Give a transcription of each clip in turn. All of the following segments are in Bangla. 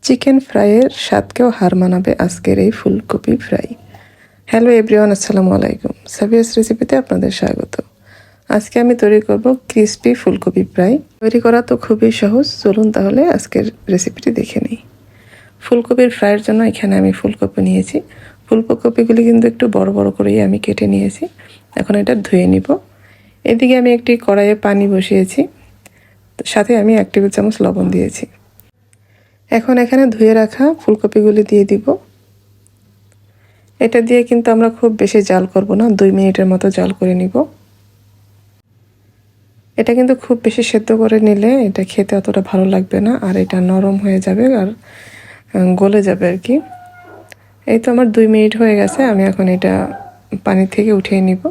চিকেন ফ্রাইয়ের স্বাদকেও হার মানাবে আজকের এই ফুলকপি ফ্রাই। হ্যালো এভরিওয়ান, আসসালামু আলাইকুম। সাবিয়াস রেসিপিতে আপনাদের স্বাগত। আজকে আমি তৈরি করব ক্রিসপি ফুলকপি ফ্রাই। তৈরি করা তো খুবই সহজ, চলুন তাহলে আজকের রেসিপিটি দেখে নিই। ফুলকপির ফ্রাইয়ের জন্য এখানে আমি ফুলকপি নিয়েছি। ফুলকপিগুলি কিন্তু একটু বড় বড় করেই আমি কেটে নিয়েছি। এখন এটা ধুয়ে নিব। এদিকে আমি একটি কড়াইয়ে পানি বসিয়েছি, সাথে আমি 1 টেবিল চামচ লবণ দিয়েছি। এখন এখানে ধুয়ে রাখা ফুলকপিগুলি দিয়ে দিব। এটা দিয়ে কিন্তু আমরা খুব বেশি জাল করব না, 2 মিনিটের মতো জাল করে নিব। এটা কিন্তু খুব বেশি সেদ্ধ করে নিলে এটা খেতে অতটা ভালো লাগবে না, আর এটা নরম হয়ে যাবে আর গলে যাবে আর কি। এই তো আমার 2 মিনিট হয়ে গেছে। আমি এখন এটা পানি থেকে উঠিয়ে নিব।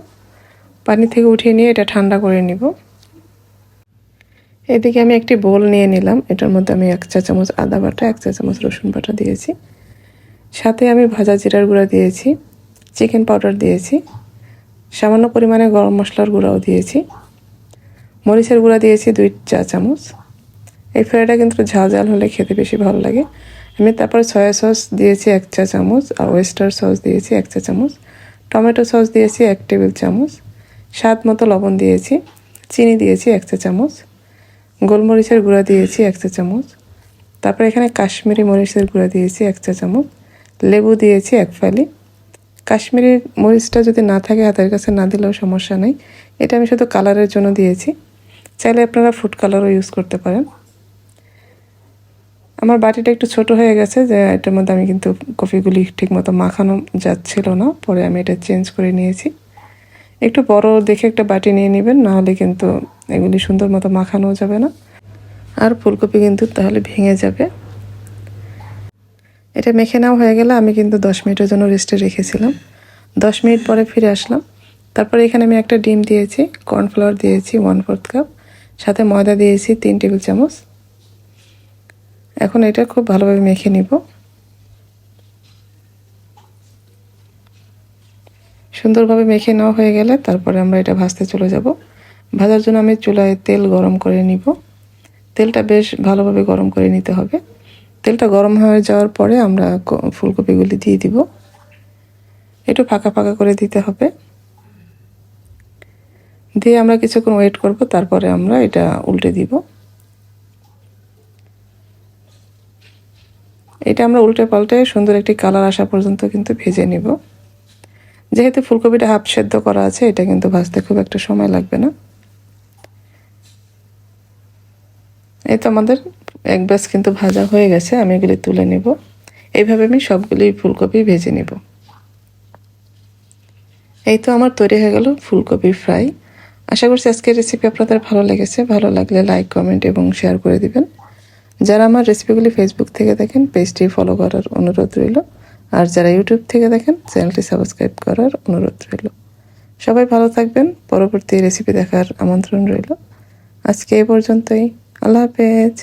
পানি থেকে উঠিয়ে নিয়ে এটা ঠান্ডা করে নিব। এদিকে আমি একটি বোল নিয়ে নিলাম। এটার মধ্যে আমি 1 চা চামচ আদা বাটা, 1 চা চামচ রসুন বাটা দিয়েছি। সাথে আমি ভাজা জিরার গুঁড়া দিয়েছি, চিকেন পাউডার দিয়েছি, সামান্য পরিমাণে গরম মশলার গুঁড়াও দিয়েছি, মরিচের গুঁড়া দিয়েছি 2 চা চামচ। এই ফ্রাইটা কিন্তু ঝাল ঝাল হলে খেতে বেশি ভালো লাগে। আমি তারপর সয়া সস দিয়েছি 1 চা চামচ, আর ওয়েস্টার সস দিয়েছি 1 চা চামচ, টমেটো সস দিয়েছি 1 টেবিল চামচ, স্বাদ মতো লবণ দিয়েছি, চিনি দিয়েছি 1 চা চামচ, গোলমরিচের গুঁড়া দিয়েছি 1 চা চামচ, তারপর এখানে কাশ্মীরি মরিচের গুঁড়া দিয়েছি 1 চা চামচ, লেবু দিয়েছি 1 ফালি। কাশ্মীরি মরিচটা যদি না থাকে হাতের কাছে না দিলেও সমস্যা নেই, এটা আমি শুধু কালারের জন্য দিয়েছি। চাইলে আপনারা ফুড কালারও ইউজ করতে পারেন। আমার বাটিটা একটু ছোট হয়ে গেছে, যে এটার মধ্যে আমি কিন্তু কফিগুলি ঠিকমতো মাখানো যাচ্ছিল না, পরে আমি এটা চেঞ্জ করে নিয়েছি। একটু বড় দেখে একটা বাটি নিয়ে নেবেন, নাহলে কিন্তু এগুলি সুন্দর মতো মাখানো যাবে না, আর ফুলকপি কিন্তু তাহলে ভেঙে যাবে। এটা মেখে নেওয়া হয়ে গেলে আমি কিন্তু 10 মিনিটের জন্য রেস্টে রেখেছিলাম। 10 মিনিট পরে ফিরে আসলাম। তারপরে এখানে আমি একটা ডিম দিয়েছি, কর্নফ্লাওয়ার দিয়েছি 1/4 কাপ, সাথে ময়দা দিয়েছি 3 টেবিল চামচ। এখন এটা খুব ভালোভাবে মেখে নিব। সুন্দরভাবে মেখে নেওয়া হয়ে গেলে তারপরে আমরা এটা ভাজতে চলে যাব। ভাজার জন্য আমি চুলায় তেল গরম করে নিব। তেলটা বেশ ভালোভাবে গরম করে নিতে হবে। তেলটা গরম হয়ে যাওয়ার পরে আমরা ফুলকপিগুলি দিয়ে দিব। একটু ফাঁকা ফাঁকা করে দিতে হবে। দিয়ে আমরা কিছুক্ষণ ওয়েট করব, তারপরে আমরা এটা উল্টে দিব। এটা আমরা উল্টে পাল্টে সুন্দর একটি কালার আসা পর্যন্ত কিন্তু ভেজে নিব। যেহেতু ফুলকপিটা হাফ সেদ্ধ করা আছে, এটা কিন্তু ভাজতে খুব একটা সময় লাগবে না। এই তো আমাদের এক ব্যাচ কিন্তু ভাজা হয়ে গেছে। আমি এগুলি তুলে নেব। এইভাবে আমি সবগুলি ফুলকপি ভেজে নেব। এই তো আমার তৈরি হয়ে গেল ফুলকপি ফ্রাই। আশা করছি আজকের রেসিপি আপনাদের ভালো লেগেছে। ভালো লাগলে লাইক, কমেন্ট এবং শেয়ার করে দিবেন। যারা আমার রেসিপিগুলি ফেসবুক থেকে দেখেন, পেজটি ফলো করার অনুরোধ রইল। আর যারা ইউটিউব থেকে দেখেন, চ্যানেলটি সাবস্ক্রাইব করার অনুরোধ রইল। সবাই ভালো থাকবেন। পরবর্তী রেসিপি দেখার আমন্ত্রণ রইল। আজকে এই পর্যন্তই। আল্লাহ হাফেজ।